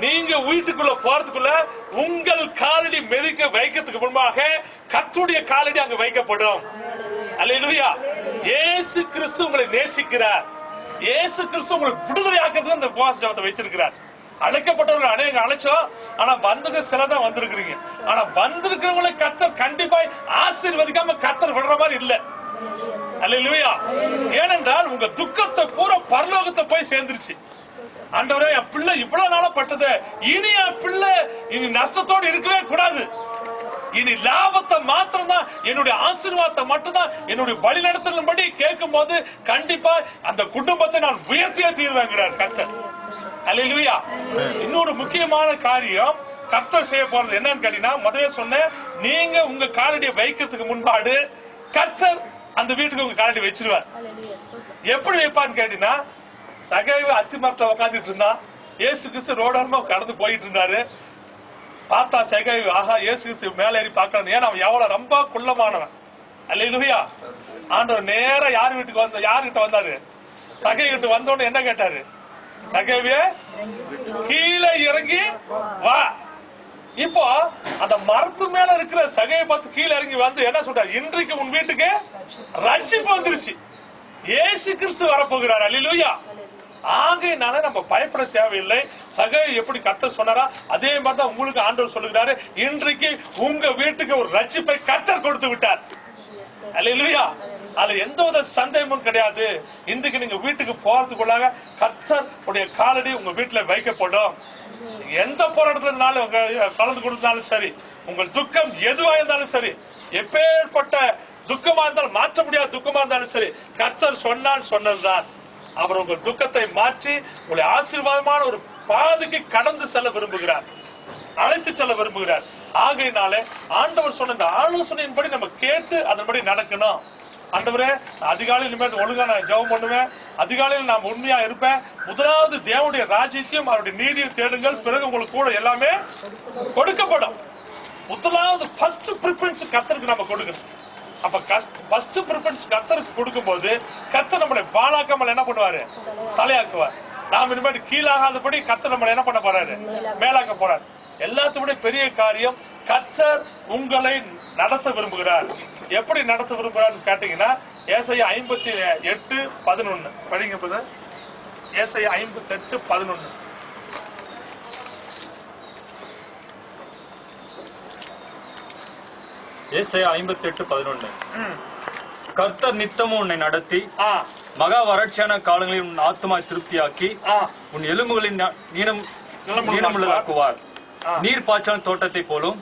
நீங்க வீட்டுக்குள்ள போறதுக்குள்ள உங்கள் காலடி மிதிக்க வைக்கிறதுக்கு முன்பாக கர்த்தருடைய காலடி அங்க வைக்கப்படும். அல்லேலூயா. இயேசு கிறிஸ்து உங்களை நேசிக்கிறார். இயேசு கிறிஸ்து உங்களை விடுதலை ஆக்கிறதுக்கு அந்த உபவாச ஜெபத்தை வச்சிருக்கிறார். அழைக்கப்பட்டவர்கள் அநேக அழைச்சோம், ஆனா வந்தவங்க சிலதான் வந்திருக்கிறீங்க. ஆனா வந்திருக்கிறவங்களை கர்த்தர் கண்டிப்பா ஆசீர்வதிக்காம கர்த்தர் விடுற மாதிரி இல்ல. அல்லேலூயா. ஏனென்றால் உங்க துக்கத்தை பூரா பரலோகத்தை போய் சேர்ந்துருச்சு. ஆண்டவரே, என் பிள்ளை இவ்வளவு நாளா பட்டது, இனி என் பிள்ளை இனி நஷ்டத்தோடு இருக்கவே கூடாது, இனி லாபத்தை மாத்திரம் தான், என்னுடைய ஆசீர்வாதத்தை மட்டும்தான், என்னுடைய வழி நடத்தலின்படி கேட்கும் போது கண்டிப்பா அந்த குடும்பத்தை நான் உயர்த்தியே தீர்வேங்கிறார் கர்த்தர். அல்லேலூயா. இன்னொரு முக்கியமான காரியம் கர்த்தர் செய்ய போறது என்னன்னு கேட்டீங்கன்னா, முதவே சொன்ன, நீங்க உங்க காலடியை வைக்கிறதுக்கு முன்பாடு கர்த்தர் அந்த வீட்டுக்கு உங்க காலடி வச்சிருவார். எப்படி வைப்பான்னு கேட்டீங்கன்னா, சகைவு அத்தி மரத்துல உட்காந்துட்டு இருந்தான், இயேசு கிறிஸ்து ரோடோரமா கடந்து போயிட்டு இருந்தாரு. பார்த்தா சகைவு, ஆஹா இயேசு கிறிஸ்து மேல ஏறி பார்க்கணும், ஏன்னா அவன் எவ்வளவு ரொம்ப குள்ளமானவன். அல்லேலூயா. ஆண்டவர் நேரா யார் வீட்டுக்கு வந்த, யாருகிட்ட வந்தாரு? சகை கிட்ட வந்தோன்னு என்ன கேட்டாரு? சகைவே, கீழே இறங்கி வா. இப்போ அந்த மரத்து மேல இருக்கிற சகையை பார்த்து கீழே இறங்கி வந்து என்ன சொல்றாரு? இன்றைக்கு உன் வீட்டுக்கு ரட்சிப்பு வந்துருச்சு, இயேசு கிறிஸ்து வரப்போகிறார். அல்லேலூயா. ஆகையினால நம்ம பயப்பட தேவையில்லை. சகை எப்படி கர்த்தர் சொன்னாரா அதே மாதிரிதான் உங்களுக்கு ஆண்டவர் சொல்லுகிறாரு, இன்றைக்கு உங்க வீட்டுக்கு ஒரு ரட்சிப்பை கர்த்தர் கொடுத்து விட்டார். அல்லேலூயா. அதுல எந்த வித சந்தேகமும் கிடையாது. இன்றைக்கு நீங்க வீட்டுக்கு போறதுக்குள்ளாக கர்த்தர் உடைய காலடி உங்க வீட்டுல வைக்கப்படும். எந்த போராட்டத்தினாலும் கலந்து கொடுத்தாலும் சரி, உங்கள் துக்கம் எதுவா இருந்தாலும் சரி, எப்பேற்பட்ட துக்கமா இருந்தாலும், மாற்ற முடியாத துக்கமா இருந்தாலும் சரி, கர்த்தர் சொன்னால் சொன்னதுதான். அவர் உங்கள் துக்கத்தை மாற்றி உங்களை ஆசீர்வாதமான ஒரு பாதைக்கு கடந்து செல்ல விரும்புகிறார், அழைத்து செல்ல விரும்புகிறார். ஆகையினாலே ஆண்டவர் சொன்ன இந்த ஆலோசனையின்படி நம்ம கேட்டு அதன்படி நடக்கணும். ஆண்டவரே, அதிகாலையில் இனிமேல் ஒழுங்கா நான் ஜெபம் பண்ணுவேன், அதிகாலையில் நான் உண்மையா இருப்பேன், முதலாவது தேவனுடைய ராஜ்யத்தையும் அவருடைய நீதியை தேடுங்கள், பிறகு உங்களுக்கு கூட எல்லாமே கொடுக்கப்படும். முதலாவது ஃபர்ஸ்ட் பிரிஃபரன்ஸ் கர்த்தருக்கு நம்ம கொடுக்கணும். அப்ப ஃபர்ஸ்ட் பிரிஃபரன்ஸ் கர்த்தருக்கு கொடுக்கும் போது கர்த்தர் நம்மளை வாழாக்காமல் என்ன பண்ணுவாரு? தலையாக்குவார். நாம் இனிமேல் கீழாகாதபடி கர்த்தர் நம்மளை என்ன பண்ண போறாரு? மேலாக்க போறாரு. எல்லாத்தோட பெரிய காரியம், கர்த்தர் உங்களை நடத்த விரும்புகிறார். எப்படி நடத்த விரும்புகிறார் கேட்டீங்கன்னா, ஏசாயா 58:11 படிங்க பிரதர். ஏசாயா 58:11. ஏசாயா 58:11. கர்த்தர் நித்தமும் உன்னை நடத்தி மகா வறட்சியான காலங்களில் உன் ஆத்துமாய் திருப்தியாக்கி உன் எலும்புகளின் நீளமுள்ளதாக்குவார். நீர் பாய்ச்சல் தோட்டத்தை போலும்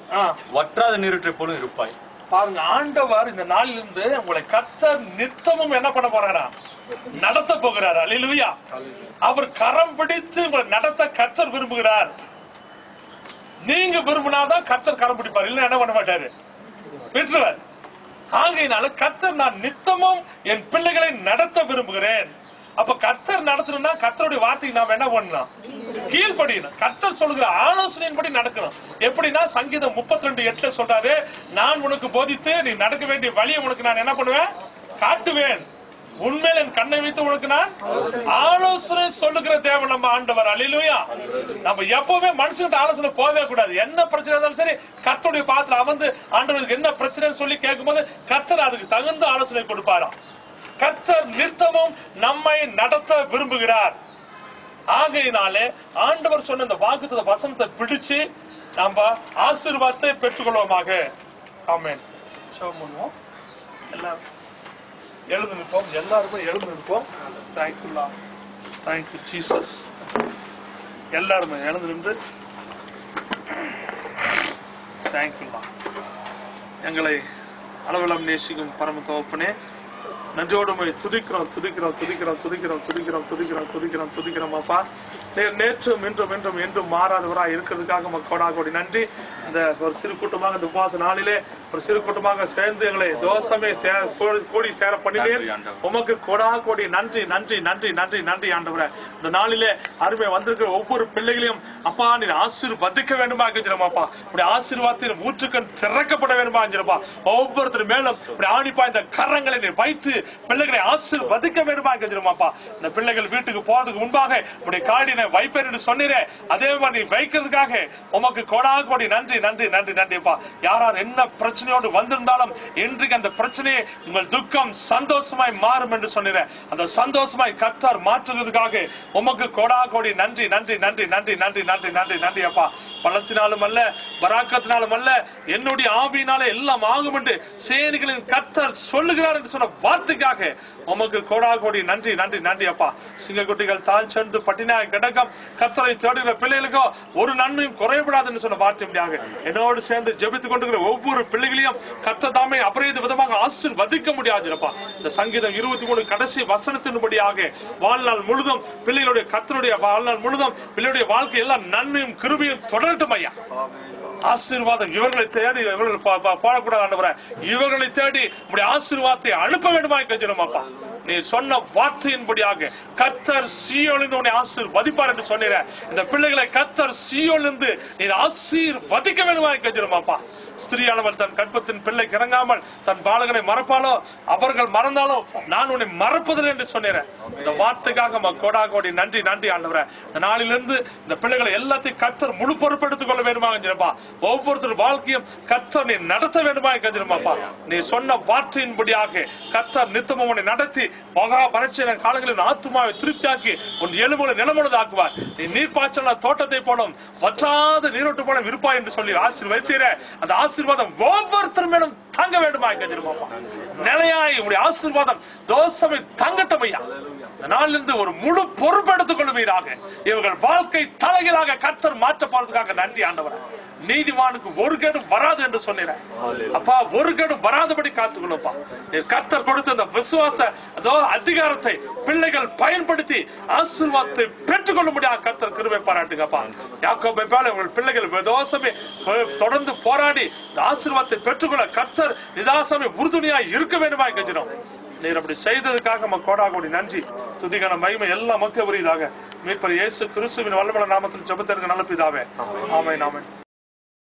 வற்றாத நீரற்றை போலும் இருப்பாய். பாருங்க, ஆண்டவர் இந்த நாளிலிருந்து உங்களை கர்த்தர் நித்தமும் என்ன பண்ண போறாரா? நடத்த போகிறார். அல்லேலூயா. அவர் கரம் பிடித்து உங்களை நடத்த கர்த்தர் விரும்புகிறார். நீங்க விரும்பினாதான் கர்த்தர் கரம் பிடிப்பார், இல்ல என்ன பண்ண மாட்டாரு, விட்டுருவார். ஆகையினால கர்த்தர் நான் நித்தமும் என் பிள்ளைகளை நடத்த விரும்புகிறேன். அப்ப கர்த்தர் நடத்தணும்னா கர்த்தருடைய வார்த்தைக்கு நாம என்ன பண்ணணும்? கீழ்ப்படியணும். கர்த்தர் சொல்லுகிற ஆலோசனையின்படி நடக்கணும். எப்படின்னா சங்கீதம் 32:8 சொல்றாரு, நான் உனக்கு போதித்து நீ நடக்க வேண்டிய வழியை உனக்கு நான் என்ன பண்ணுவேன்? காட்டுவேன். உண்மையில என் கண்ணை வைத்து உனக்கு நான் ஆலோசனை சொல்லுகிற தேவன் நம்ம ஆண்டவர். அல்லேலூயா. நம்ம எப்பவுமே மனுஷன்கிட்ட ஆலோசனை போகவே கூடாது. என்ன பிரச்சனை இருந்தாலும் சரி, கர்த்தருடைய பாத்திரம் அமர்ந்து ஆண்டவருக்கு என்ன பிரச்சனைன்னு சொல்லி கேட்கும் போது கர்த்தர் அதுக்கு தகுந்த ஆலோசனை கொடுப்பாராம். கர்த்தர் நித்தமும் நம்மை நடத்த விரும்புகிறார். ஆகையினாலே ஆண்டவர் சொன்ன இந்த வாக்குத்தத்த வசனத்தை பிடிச்சு நாம ஆசீர்வாதத்தை பெற்றுக்கொள்வோமாக. ஆமென். சொல்லுவோம். எல்லாரும் எழுந்து நிற்போம். எல்லாருமே எழுந்து நிற்போம். Thank you Lord. Thank you Jesus. எல்லாருமே எழுந்து நின்று தேங்க்யூ லார்ட். எங்களை அளவிலம் நேசிக்கும் பரம தகப்பனே, நன்றோடு துதிக்கிறோம் துதிக்கிறோம் துதிக்கிறோம் துதிக்கிறோம் துதிக்கிறோம் துதிக்கிறோம் துதிக்கிறோம் துதிக்கிறோம் அப்பா. நேற்றும் இன்றும் என்றும் என்றும் மாறாதவராக இருக்கிறதுக்காக மக்கோடா கோடி நன்றி. இந்த ஒரு சிறு கூட்டமாக இந்த உபவாச நாளிலே ஒரு சிறு கூட்டமாக சேர்ந்து எங்களை தோசமே கூடி சேர பண்ணினேன். உமக்கு கோடா கோடி நன்றி நன்றி நன்றி நன்றி நன்றி ஆண்டவரே. இந்த நாளிலே அருமை வந்திருக்கிற ஒவ்வொரு பிள்ளைகளையும் அப்பா நீ ஆசீர்வதிக்க வேண்டுமா அப்பா. உடைய ஆசீர்வாதத்தின் ஊற்றுக்கண் திறக்கப்பட வேண்டுமா? ஒவ்வொருத்தர் மேலும் ஆணிப்பா இந்த கரங்களை நீ வைத்து பிள்ளைகளை ஆசீர்வதிக்க வேண்டுமா கெஞ்சிருமாப்பா. இந்த பிள்ளைகள் வீட்டுக்கு போறதுக்கு முன்பாக உடைய காலடியை வைப்பேன் என்று சொன்னீரே, அதே மாதிரி வைக்கிறதுக்காக உமக்கு கோடான கோடி நன்றி நன்றி நன்றி நன்றிப்பா. யாரார் என்ன பிரச்சனையோடு வந்திருந்தாலும் இன்றைக்கு அந்த பிரச்சனையை உங்கள் துக்கம் சந்தோஷமாய் மாறும் என்று சொன்னீரேன். அந்த சந்தோஷமாய் கர்த்தர் மாற்றுவதற்காக உமக்கு கோடா கோடி நன்றி நன்றி நன்றி நன்றி நன்றி நன்றி நன்றி நன்றி அப்பா. பலத்தினாலும் அல்ல, பராக்கத்தினாலும் அல்ல, என்னுடைய ஆவியினாலே எல்லாம் ஆகும் என்று சேனைகளின் கர்த்தர் சொல்லுகிறார் என்று சொன்ன வார்த்தைக்காக உமக்கு கோடா கோடி நன்றி நன்றி நன்றி அப்பா. சிங்கக்குட்டிகள் தாழ் சென்று பட்டினாய் கிடக்கம் கர்த்தரை தேடுகிற பிள்ளைகளுக்கோ ஒரு நன்மையும் குறைபடாது என்று சொன்ன வார்த்தையாக என்னோடு சேர்ந்து ஜெபித்துக் கொண்டிருக்கிற ஒவ்வொரு பிள்ளைகளையும் கர்த்தர் தாமே அபரித விதமாக ஆசீர்வதிக்க முடியாது அப்பா. இந்த சங்கீதம் 23 கடைசி வசனத்தின்படியாக வாழ்நாள் முழுதும் பிள்ளைகளுடைய கர்த்தருடைய வாழ்நாள் முழுதும் பிள்ளையுடைய வாழ்க்கை எல்லாம் நன்மையும் கிருபையும் தொடரட்டும் ஐயா. ஆசீர்வாதம் இவர்களை தேடி இவர்கள் பாடக்கூடாது ஆண்டவரே, இவர்களை தேடி உடைய ஆசீர்வாதத்தை அனுப்ப வேண்டுமா கெஞ்சிரும் அப்பா. நீ சொன்ன வார்த்தையின்படியாக கர்த்தர் சீயோனிலிருந்து உன்னை ஆசீர்வதிப்பார் என்று சொன்னீர. இந்த பிள்ளைகளை கர்த்தர் சீயோனிலிருந்து நீ ஆசீர்வதிக்க வேண்டுமா கெஞ்சிரும் அப்பா. ஸ்திரீயானவள் தன் கற்பத்தின் பிள்ளைக்கு இறங்காமல் தன் பாலகனை மறப்பாலோ, அவர்கள் மறந்தாலும் நான் உன்னை மறப்பதில்லை என்று சொன்னேன். இந்த வார்த்தைக்காக கோடா கோடி நன்றி நன்றி ஆண்டவரே. இந்த நாளிலிருந்து இந்த பிள்ளைகளை எல்லாத்தையும் கர்த்தர் முழு பொறுப்பெடுத்துக் கொள்ள வேண்டுமா கஞ்சிருப்பா. ஒவ்வொருத்தர் வாழ்க்கையும் கர்த்தர் நீ நடத்த வேண்டுமா கஞ்சிருமாப்பா. நீ சொன்ன வார்த்தையின்படியாக கர்த்தர் நித்தமும் உன்னை நடத்தி மகா பரட்சையான காலங்களில் ஆத்துமாவை திருப்தியாக்கி உன் எலும்புகளை நிலமுள்ளது ஆக்குவார். நீ நீர்ப்பாய்ச்சல் தோட்டத்தை போலும் வற்றாத நீரோட்டு போல இருப்பாய் என்று சொல்லி ஆசீர்வதித்தீர. அந்த ஆசீர்வாதம் ஒவ்வொருத்தர் மேலும் தங்க வேண்டுமா கஞ்சிருமாப்பா. நிலையாய் உடைய ஆசீர்வாதம் தோசமை தங்கட்டும் ஐயா. நாளிலிருந்து ஒரு முழு பொறுப்பெடுத்துக் கொள்வீராக. இவர்கள் வாழ்க்கை தலைகளாக கர்த்தர் மாற்ற போறதுக்காக நன்றி ஆண்டவர். நீதிமானுக்கு ஒரு கேடும் வராது என்று சொன்னேன் அப்பா. ஒரு கேடும் வராதபடி காத்துக்கொள்ளுப்பா. கர்த்தர் கொடுத்த அந்த விசுவாச அதிகாரத்தை பிள்ளைகள் பயன்படுத்தி ஆசீர்வாதத்தை பெற்றுக் கொள்ளும்படியாக கர்த்தர் கிருபை பாராட்டுங்கப்பா. யாக்கோபை போல உங்கள் பிள்ளைகள் விதோசமே தொடர்ந்து போராடி ஆசீர்வாதத்தை பெற்றுக்கொள்ள கர்த்தர் நிதாசமே உறுதுணையாய் இருக்க வேண்டுமா கெஞ்சினோம். நீர் அப்படி செய்ததுக்காக கோடா கோடி நன்றி. துதிக்கான மகிமை எல்லா மக்கள் உரியதாக மீட்பர் இயேசு கிறிஸ்துவின் வல்லமையுள்ள நாமத்தில் ஜெபத்திற்கு நல்ல பிதாவே. ஆமென் ஆமென்.